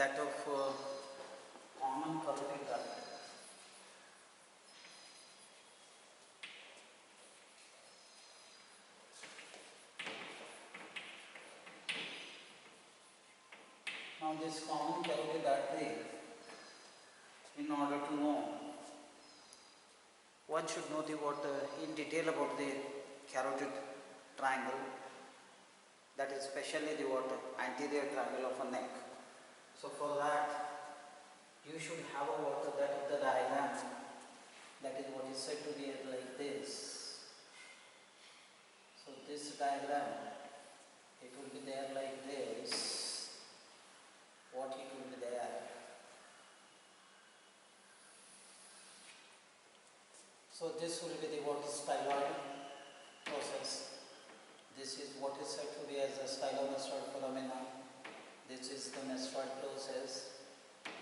that of common carotid artery. Now this common carotid artery, in order to know, one should know in detail about the carotid triangle, that is especially the anterior triangle of a neck. So for that, you should have a that of the diagram, that is what is said to be like this. So this diagram, it will be there like this. What it will be there. So this will be the styloid process. This is what is said to be as the stylomastoid foramina. This is the mastoid process.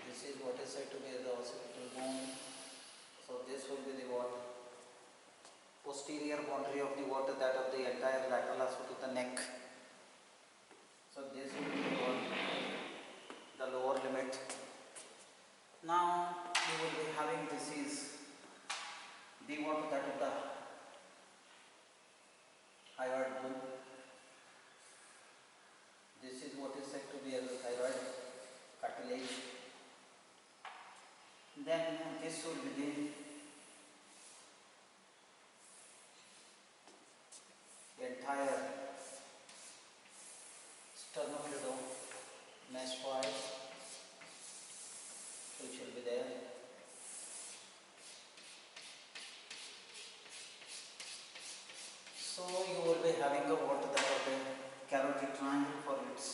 This is what is said to be the occipital bone. So this will be the posterior boundary of the that of the entire lateral aspect of the neck. So this will be the lower limit. Now you will be having this is the that of the thyroid bone. This is what is said to be as the thyroid cartilage. Then this will be the entire sternocleidomastoid, which will be there. So you will be having a that of the carotid triangle for its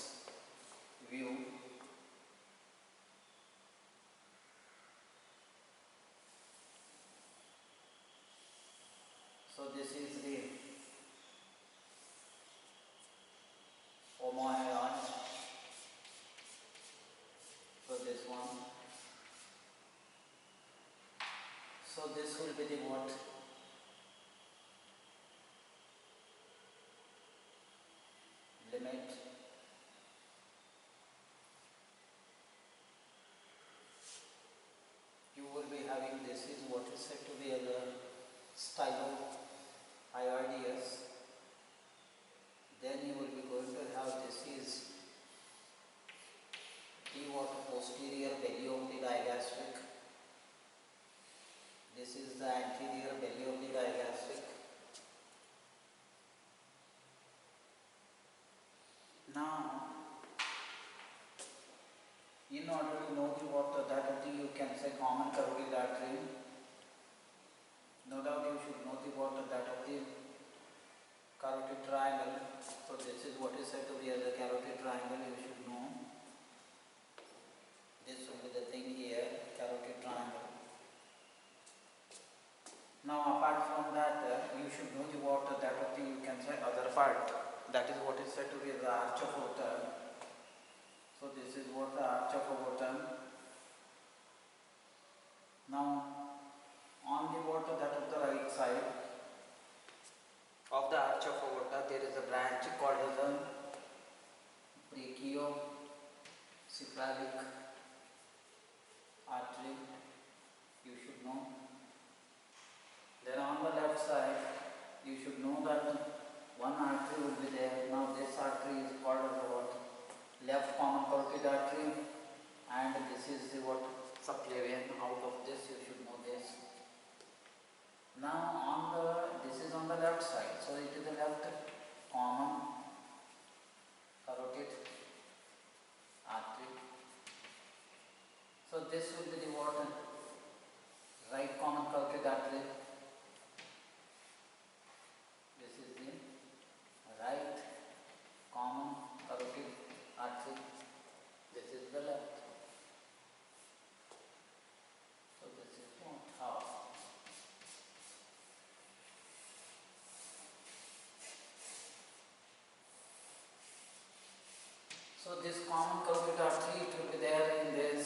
view. So this is the MAH008. So this one. So this will be the limit. You will be having this is what is said to be as a styloideus. Then you will be going to have this is the posterior belly of the digastric. This is the anterior belly of the digastric. Now, in order to know that of the you can say common carotid artery, no doubt you should know that of the carotid triangle. So this is what is said to be as a carotid triangle. You should know. This will be the thing here, carotid triangle. Now apart from that, you should know that of the you can say other part. That is what is said to be the arch of aorta. So this is what the arch of aorta. Now on the that of the right side of the arch of aorta, there is a branch called as a brachiocephalic artery. You should know. Then on the left side, you should know that one artery will be there. Now this artery is called as left common carotid artery, and this is the subclavian. Out of this you should know this. Now this is on the left side, so it is the left common carotid artery. So this will be the right common carotid artery. This is the right common carotid artery. This is the left. So this is how. So this common carotid artery, it will be there in this.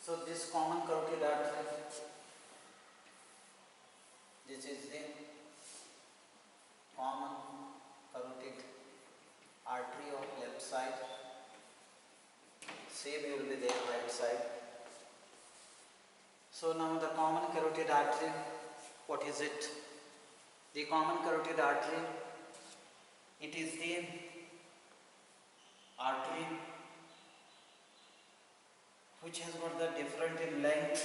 So this common carotid artery, this is the common carotid artery of left side. Same will be there right side. So now the common carotid artery, what is it? The common carotid artery, it is the artery which has got the different in length,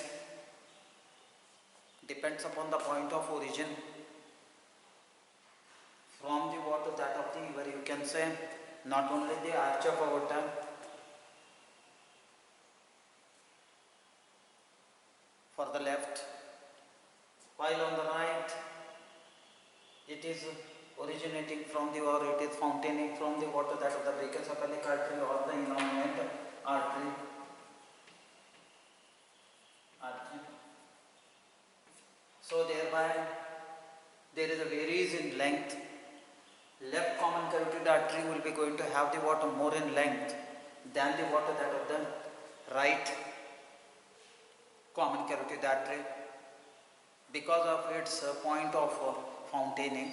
depends upon the point of origin from the water that of the, where you can say not only the arch of aorta, for the left, while on the right it is originating from the, or it is fountain from the water that of the brachiocephalic artery or the innominate artery. So thereby there is a varies in length. Left common carotid artery will be going to have the water more in length than the water that of the right common carotid artery, because of its point of fountain.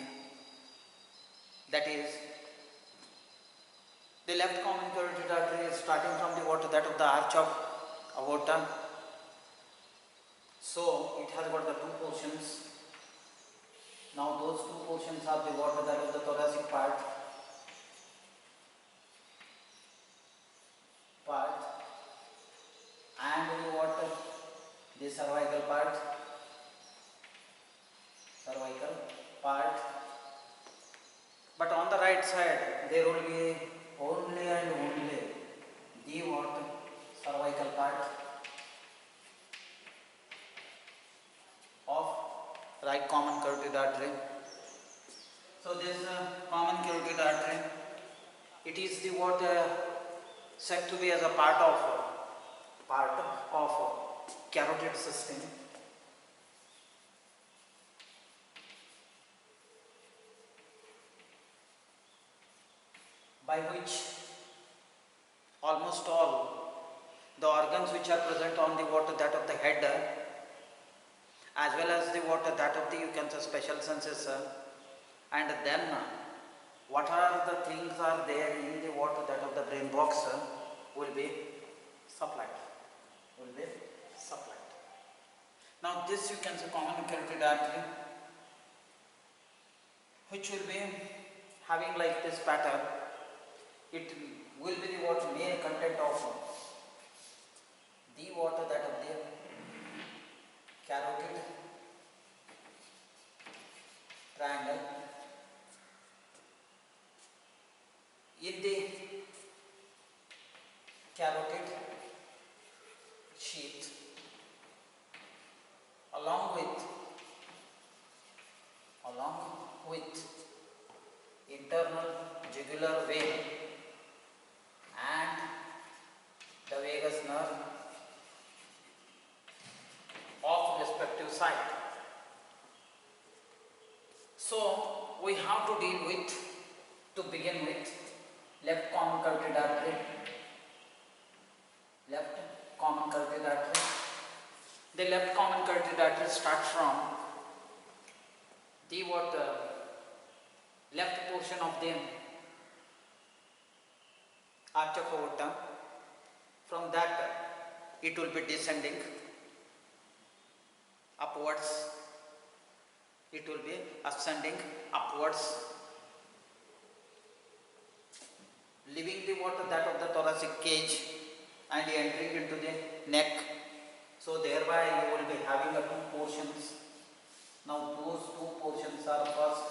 That is, the left common carotid artery is starting from the water that of the arch of aorta. So it has got the two portions. Now those two portions are the water that of the thoracic part and the water, the cervical part, but on the right side there will be only and only the water, cervical part of right common carotid artery. So this common carotid artery, it is the what said to be as a part of carotid system. By which almost all the organs which are present on the water that of the head, as well as the water that of the, you can say, special senses, and then what are the things are there in the water that of the brain box will be supplied. Now this, you can say, common carotid artery, which will be having like this pattern. It will be the what main content of the water that of the carotid triangle in the carotid sheath, along with internal jugular vein and the vagus nerve of respective side. So we have to deal with, to begin with, left common carotid artery. The left common carotid artery starts from the left portion of the arch of aorta. From that it will be descending upwards, it will be ascending upwards, leaving the water that of the thoracic cage and entering into the neck. So thereby you will be having the two portions. Now those two portions are, first,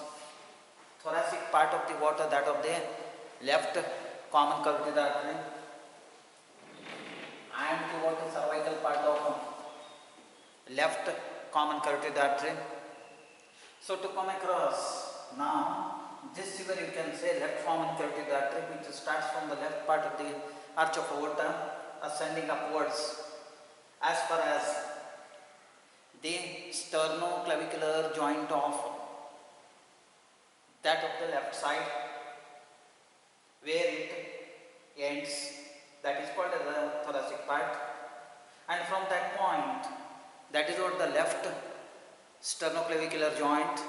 thoracic part of the water that of the left common carotid artery, and the water cervical part of left common carotid artery. So to come across now this figure, you can say left common carotid artery, which starts from the left part of the arch of aorta, ascending upwards as far as the sternoclavicular joint of that of the left side, where it ends, that is called as the thoracic part, and from that point, that is what the left sternoclavicular joint,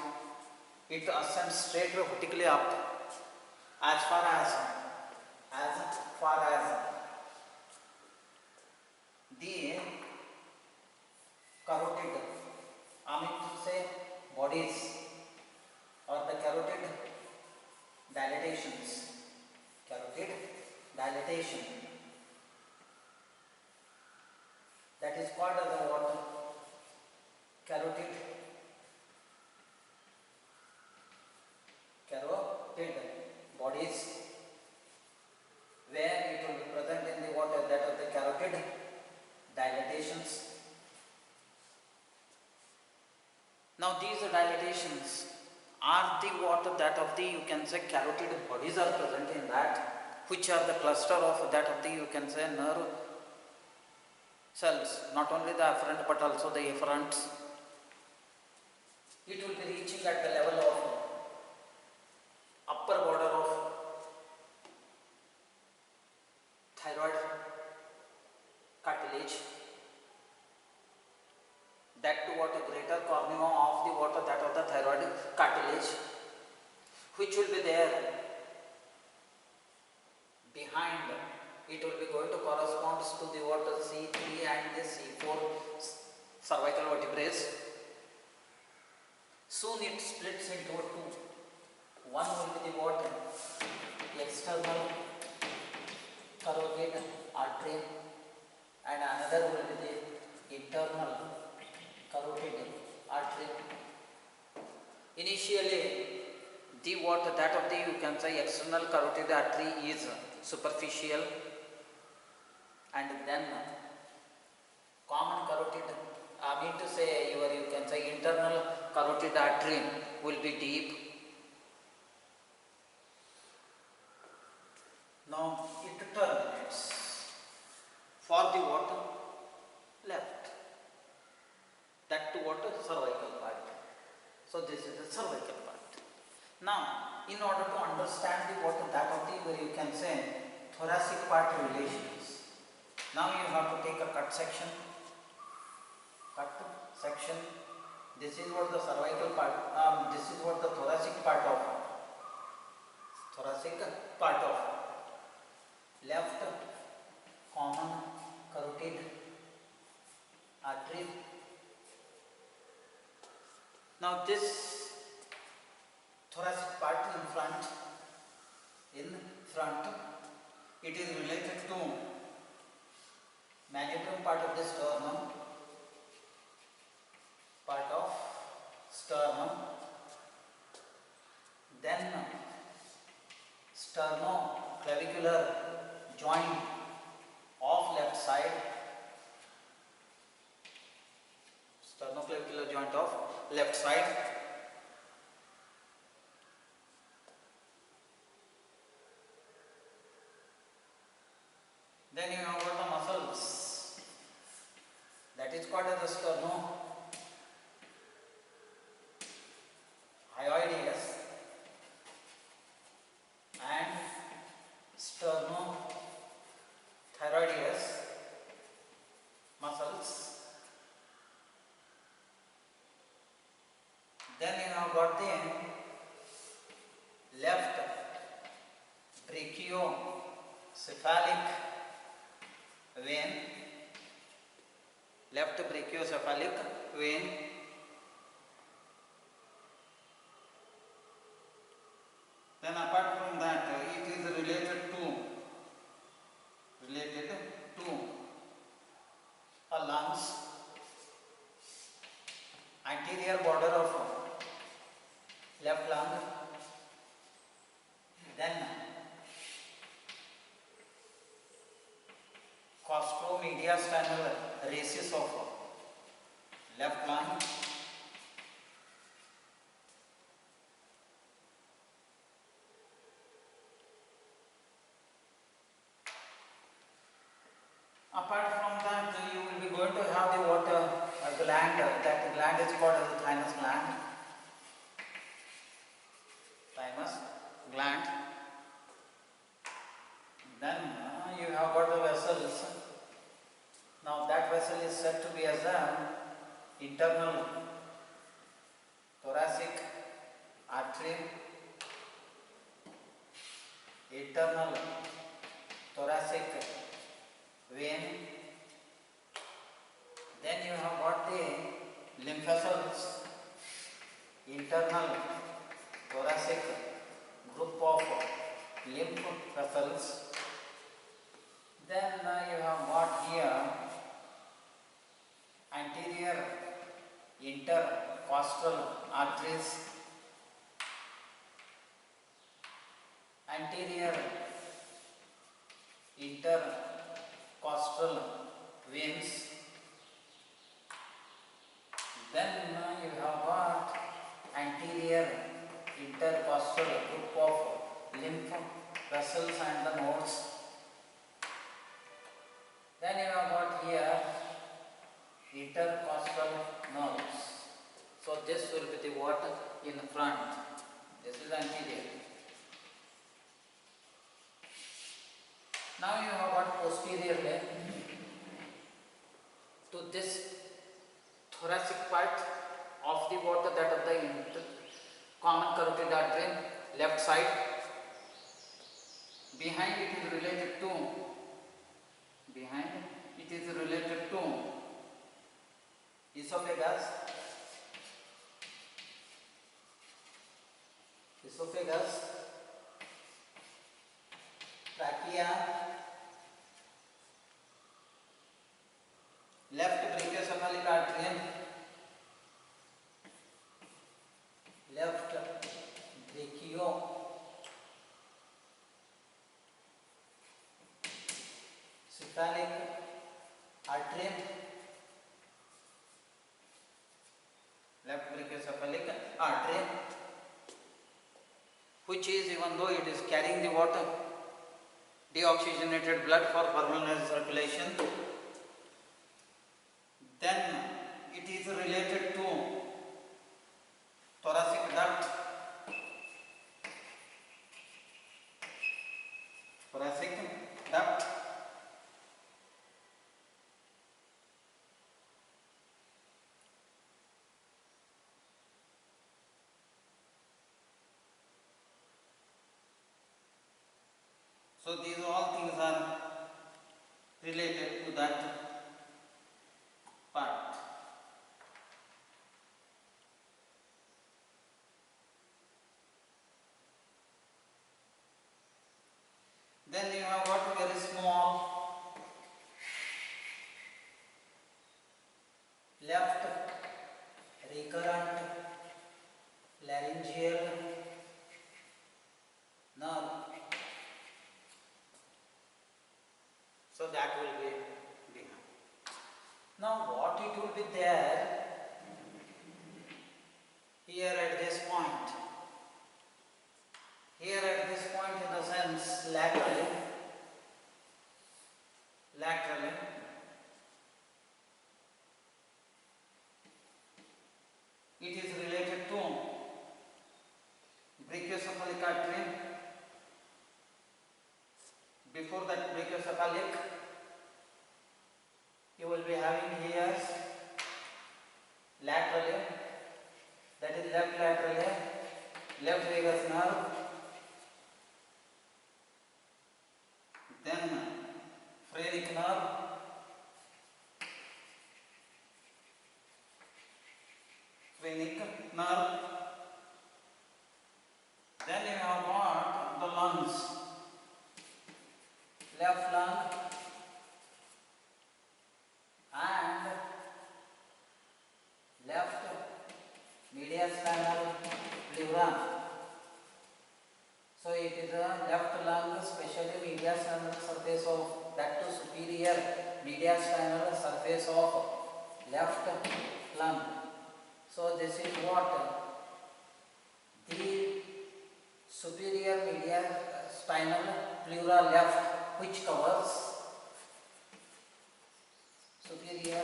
it ascends straight vertically up as far as the carotid, I mean to say bodies or the carotid dilatations, carotid dilatation, that is called as the what? Carotid bodies, where it will be present in the water, that of the carotid dilatations. Now these dilatations are the water that of the, you can say, carotid bodies are present in that, which are the cluster of that of the, you can say, nerve cells, not only the afferent but also the efferents. It will be reaching at the level of upper border of thyroid cartilage, that to what a greater cornea of the water that of the thyroid cartilage, which will be there behind. It will be going to correspond to the water C3 and the C4 cervical vertebrae. Soon it splits into two. One will be the water, external carotid artery, and another will be the internal carotid artery. Initially, the water that of the, you can say, external carotid artery is superficial, and then common carotid, I mean to say you can say internal carotid artery will be deep. Now it terminates for the water left, that to water cervical part. So this is the cervical part. Now in order to understand the water that of the, where you can say thoracic part relations, now you have to take a cut section. This is what the cervical part, this is what the thoracic part of left common carotid artery. Now this thoracic part in front, it is related to magnum part of the sternum, then sternoclavicular joint of left side, then you have got the muscles, that is called as the sternocleidomastoideus and sternothyroideus muscles. Then you have got the left brachiocephalic vein, then apart from that, it is related to a lungs, anterior border of left lung, then costo-mediastinal races of left lung, apart from that, you will be going to have the water gland, that gland is called as the thymus gland. Then you have got the vessels. Now that vessel is said to be as an internal thoracic artery, internal thoracic vein. Then you have got the lymph vessels, internal thoracic group of lymph vessels. Then you have got here anterior intercostal arteries, anterior intercostal veins. Then you have got anterior intercostal group of lymph vessels and the nodes. Then you have got here intercostal nerves. So this will be the what in front. This is anterior. Now you have got posteriorly to this thoracic part of the water, that of the common carotid artery, left side. Behind it is related to esophagus, trachea, left brachiocephalic artery, left brachiocephalic artery, left brachiocephalic artery, which is, even though it is carrying the water, deoxygenated blood for pulmonary circulation, then it is related to thoracic duct, So these all things are related to that part. Then you have got very small left recurrent laryngeal nerve. So that will be behind. Now what it will be there here at this point? Here at this point, in the sense laterally, it is related to brachiocephalic artery. Before that brachiocephalic, you will be having here laterally, that is left laterally, left vagus nerve, then phrenic nerve, then you have got the lungs, left lung and left mediastinal pleura. So it is a left lung, especially mediastinal surface of that to superior mediastinal surface of left lung. So this is what the superior mediastinal pleura left, which covers superior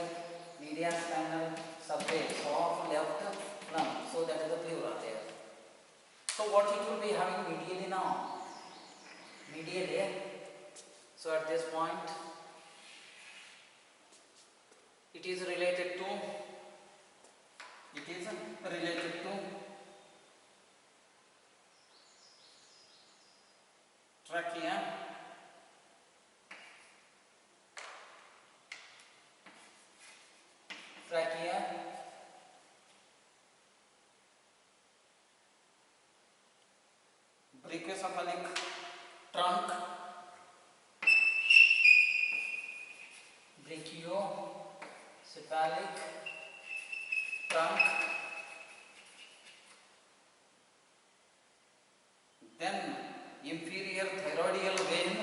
mediastinal surface of left lung. So that is the pleura there. So what it will be having medially now? Medially. So at this point, It is related to trachea, brachiocephalic trunk, brachiocephalic trunk, then inferior thyroidal vein,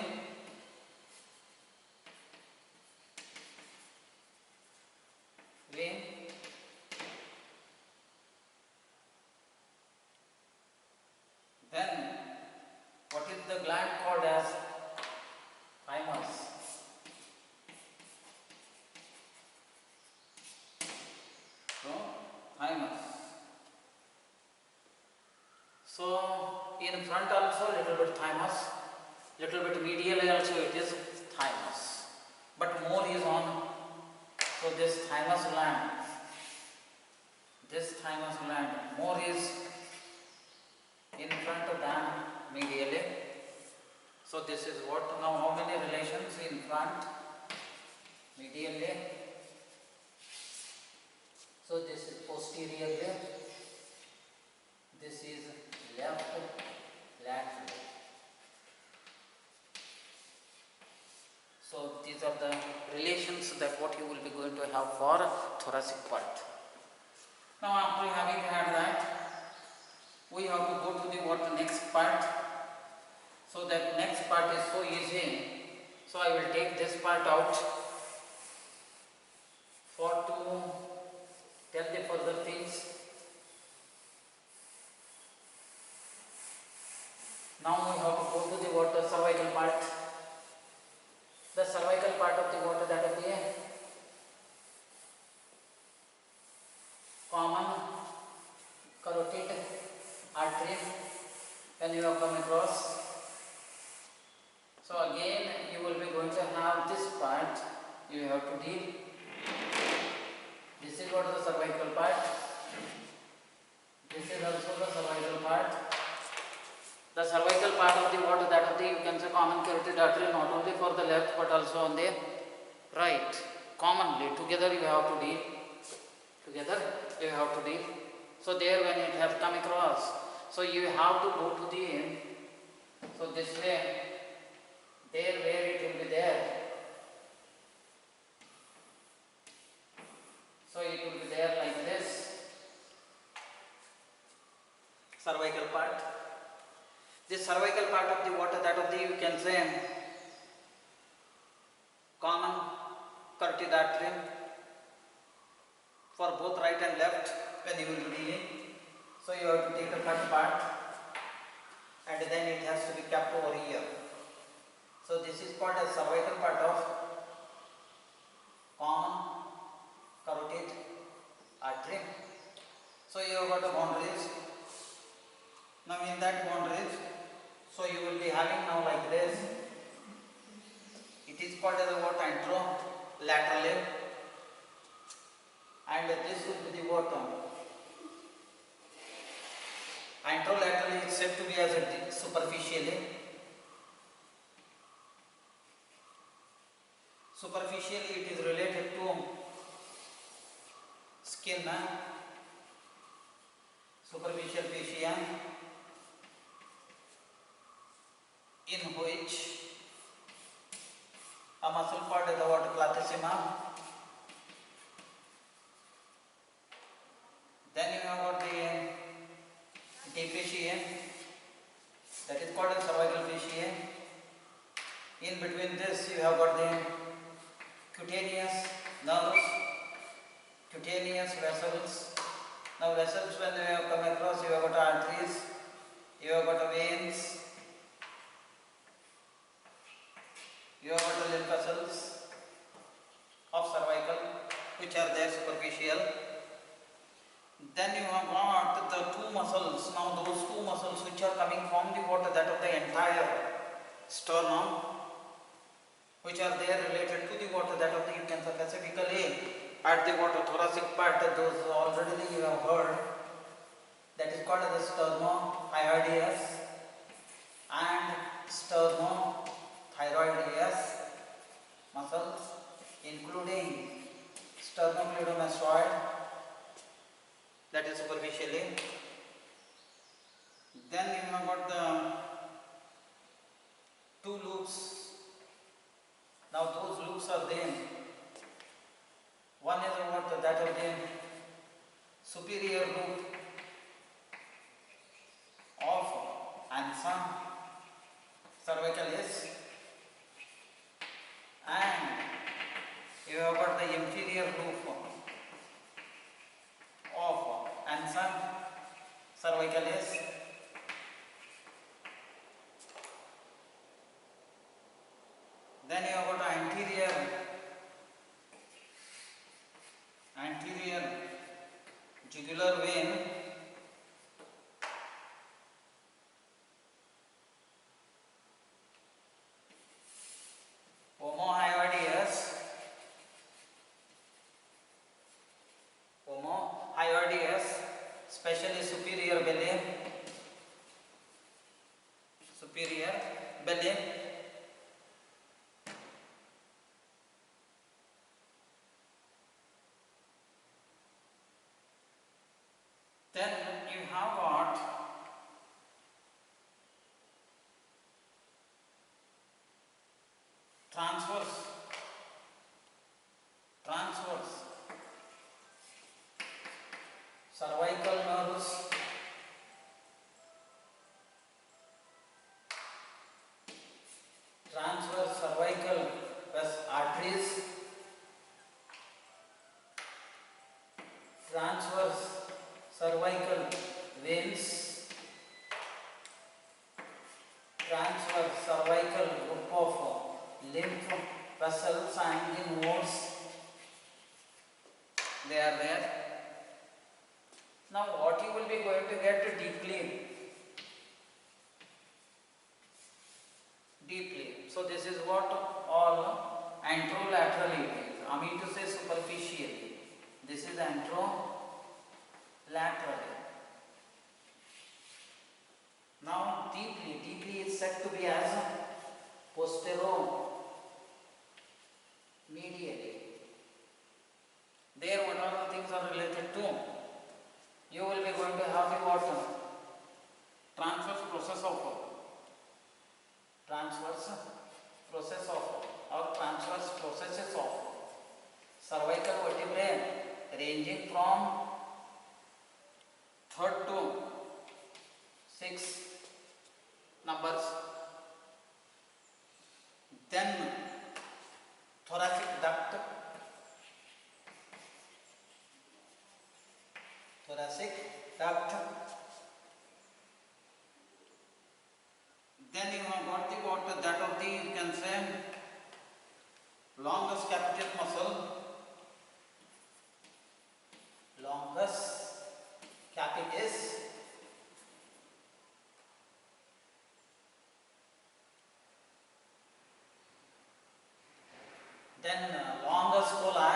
then what is the gland called as thymus? So thymus. So in front also little bit thymus, little bit medially also it is thymus, but more is on. So this thymus gland more is in front than medially. So this is what, now how many relations in front, medially, so this is posteriorly, this is left lateral. So these are the relations that what you will be going to have for thoracic part. Now after having had that, we have to go to the next part. So that next part is so easy. So I will take this part out for to tell the further things. Now we have to go to the cervical part. The cervical part of the that of the common carotid artery when you have come across. So again you will be going to have this part you have to deal. This is what the cervical part. This is also the cervical part. The cervical part of the that of the you can say common carotid artery, not only for the left but also on the right. Commonly together you have to deal. So there when it has come across, so you have to go to the, so this way, there where it will be there. So it will be there like this. Cervical part. This cervical part of the that of the you can say common carotid artery for both right and left when you will be dealing. So you have to take a cut part and then it has to be kept over here. So this is called as cervical part of common carotid artery. So you have got the boundaries. Now in that boundaries, so you will be having now like this. It is called as what, anterolaterally, and this would be the what, anterolaterally is said to be as a superficially. Superficially it is related to skin, superficial fascia, in which a muscle part is the platysma. Then you have got the deep fascia, that is called as cervical fascia. In between this you have got the cutaneous nerves, cutaneous vessels. Now vessels, when you have come across, you have got arteries, you have got veins, you have got the lymph vessels of cervical which are there superficial. Then you have got the two muscles. Now those two muscles which are coming from the that of the entire sternum, which are there related to the that of the you can specifically at the what thoracic part, those already you have heard, that is called as sternohyardius and sternothyroideus muscles, including sternocleidomastoid, that is superficially. Then you have got the two loops. Now those loops are there. One is what that of the superior loop of ansa cervicalis, and you have got the inferior loop of ansa cervicalis. Then you have got anterior jugular vein, homohyardius, especially superior belly. Then you have got transverse cervical nerves, transverse cervical arteries, transverse cervical veins, transverse cervical group of lymph vessels and nodes, they are there. Now what you will be going to get deeply. So this is what all anterolaterally is. I mean to say superficially. This is anterolaterally. Now deeply is said to be as posteromedially. There what all the things are related to? You will be going to have the what? Transverse process of processes of cervical vertebrae ranging from 3rd to 6 numbers. Then thoracic duct, then you have got the what that of the, you can say, longus capitis muscle, then longus coli,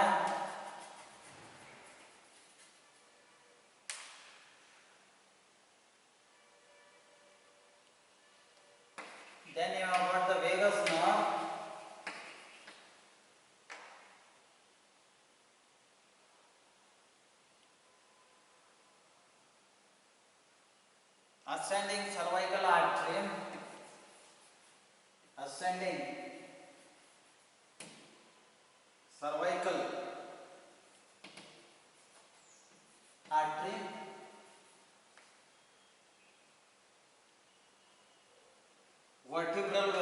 then you have got the vagus nerve, ascending cervical artery, vertebral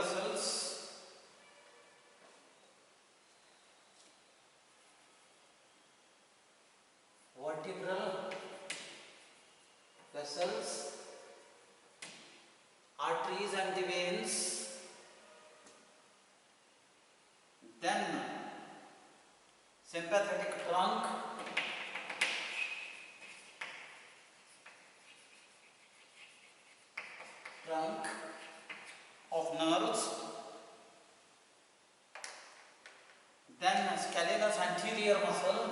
vessels, arteries and the veins, then sympathetic trunk, of nerves, then scalenus anterior muscle,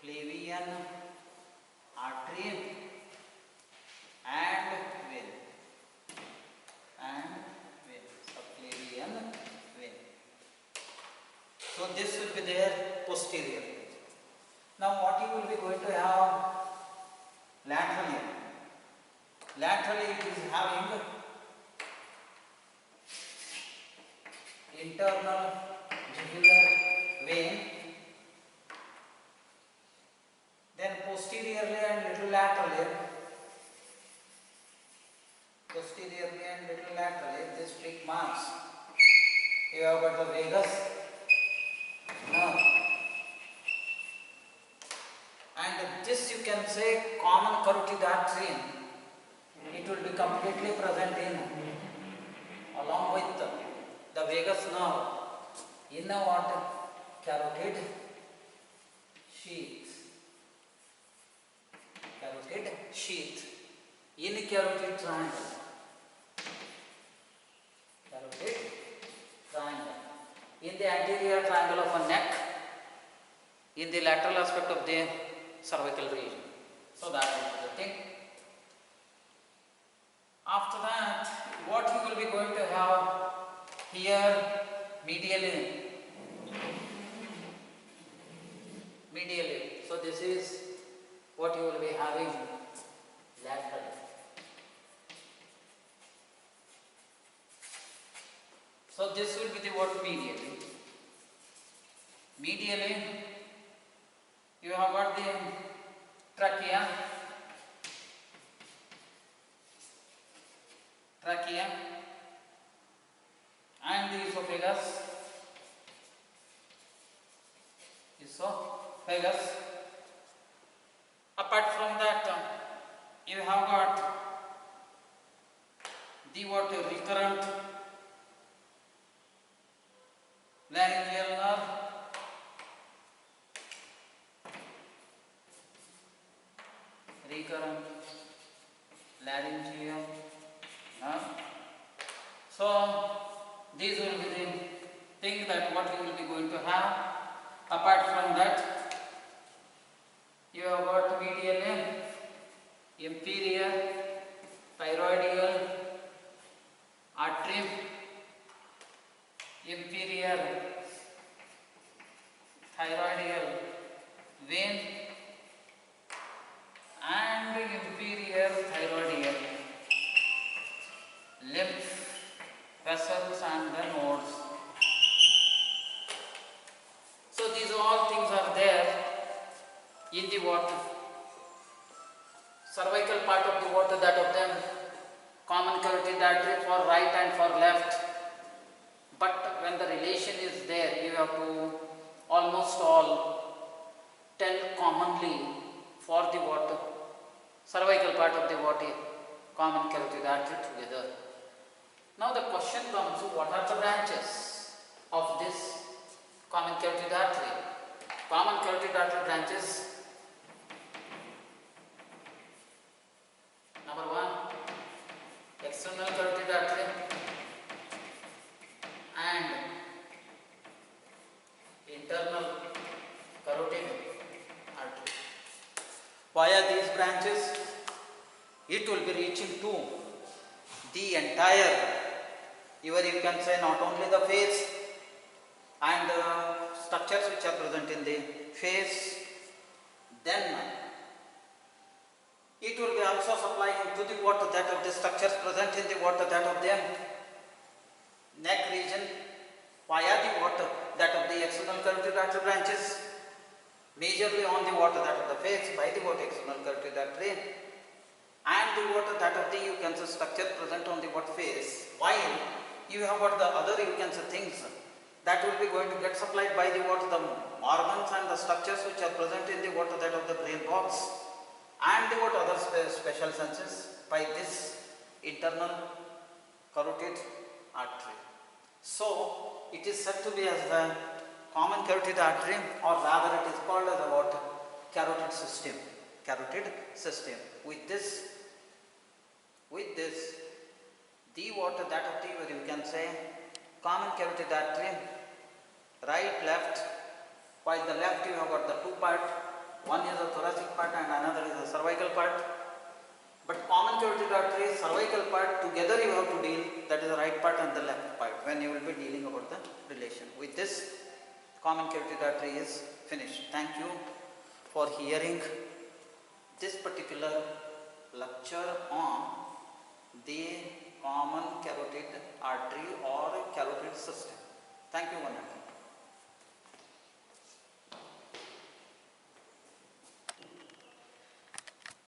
subclavian artery and vein, subclavian vein. So this will be there posteriorly. Now what you will be going to have laterally? Laterally it is having internal jugular vein, then posteriorly and little laterally, this streak marks. You have got the vagus nerve, and this you can say common carotid artery. It will be completely present in along with the vagus nerve in a what? Carotid sheath. Carotid sheath in carotid triangle. Carotid triangle. In the anterior triangle of a neck, in the lateral aspect of the cervical region. So that is the thing. After that, what you will be going to have here medially. So this is what you will be having laterally. So this will be the what medially. Medially, you have got the trachea, and the esophagus. Apart from that, you have got the what recurrent laryngeal nerve, So these will be the thing that what you will be going to have. Apart from that, you have got medial, inferior, thyroidal, artery, inferior thyroidal vein, and inferior thyroidal lymph vessels and the nodes. So these all things are there in the water. Cervical part of the water, that of them common carotid artery for right and for left. But when the relation is there, you have to almost all tell commonly for the water, cervical part of the body, common carotid artery together. Now the question comes, what are the branches of this common carotid artery? Common carotid artery branches. Number 1, external carotid artery and internal carotid artery. Via these branches, it will be reaching to the entire, even you can say not only the face and structures which are present in the face, then it will be also supplying to the water that of the structures present in the water that of the neck region via the water that of the external carotid artery branches, majorly on the water that of the face by the water external carotid artery, and the water that of the you can say structure present on the what face, while you have got the other you can say things that will be going to get supplied by the water, the organs and the structures which are present in the water that of the brain box and the what other special senses by this internal carotid artery. So it is said to be as the common carotid artery, or rather it is called as the what carotid system. Carotid system. With this, the water that of the, you can say, common carotid artery, right, left, While the left you have got the two part, one is the thoracic part and another is the cervical part. But common carotid artery, cervical part, together you have to deal, that is the right part and the left part, when you will be dealing about the relation. With this, common carotid artery is finished. Thank you for hearing this particular lecture on the common carotid artery or carotid system. Thank you, one and all.